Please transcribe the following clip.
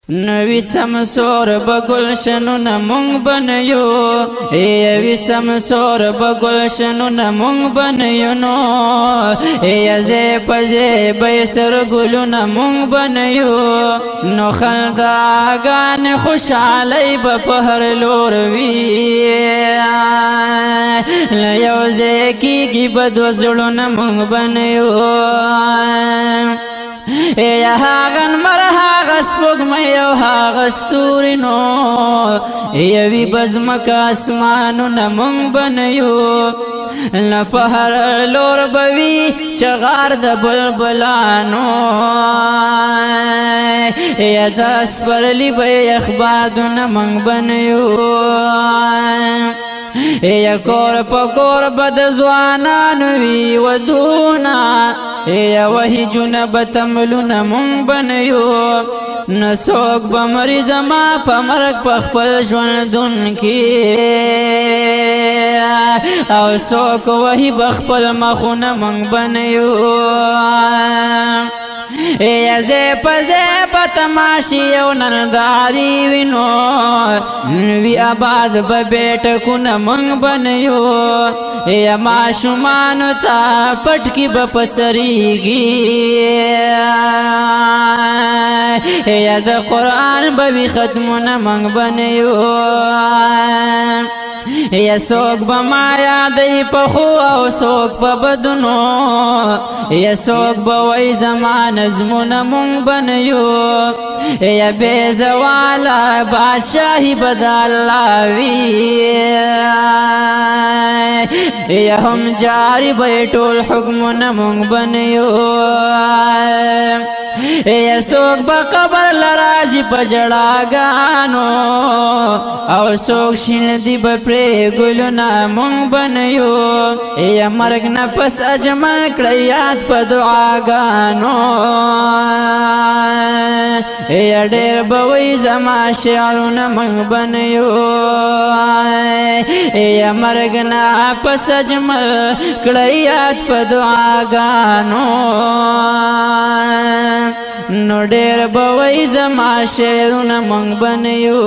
نوی سمسور بگلشنو نمونگ بنیو ایوی سمسور بگلشنو نمونگ بنیو نو ایزی پزی بیسر گلو نمونگ بنیو نو خلداگان خوشحالی بپهر لوروی لیوزی کی بدو زلو نمونگ بنیو یا هاغن مرها غسبوگ میو هاغ ستوری نو یوی بزمک اسمانو نمونگ بنیو لپهر لور بوی چغار د بلبلانو یا داس پرلی بی اخبادو نمونگ بنیو یا کور پا کور بد زوانانوی ودونا یا وحی جنب تملو نمونگ بنیو نسوک بمریض ما پا مرگ پخپل جوندن کی او سوک وحی بخپل مخو نمونگ بنیو یا زیب زیب تماشی او نلداری وینو وی آباد ببیٹ کو نمونگ بنیو یا معشومانو تا پٹکی بپسریگی یا دا قرآن بوی ختمو نمونگ بنیو یا سوک بمایا دی پخو او سوک پا بدنو یا سوک بوی زمان ازمو نمونگ بنیو یا بے زوالا بادشاہی بدالاوی یا ہم جاری بیٹو الحکم نمونگ بنیو یا سوک بقبر لرازی پجڑا گانو او سوک شیل دی بپری گلو نمونگ بنیو یا مرگ نپس اجمل کڑیات پا دعا گانو یا دیر بوی زما شعرو نمونگ بنیو یا مرگ نپس اجمل کڑیات پا دعا گانو نو دیر بوی زما شعرو نمونگ بنیو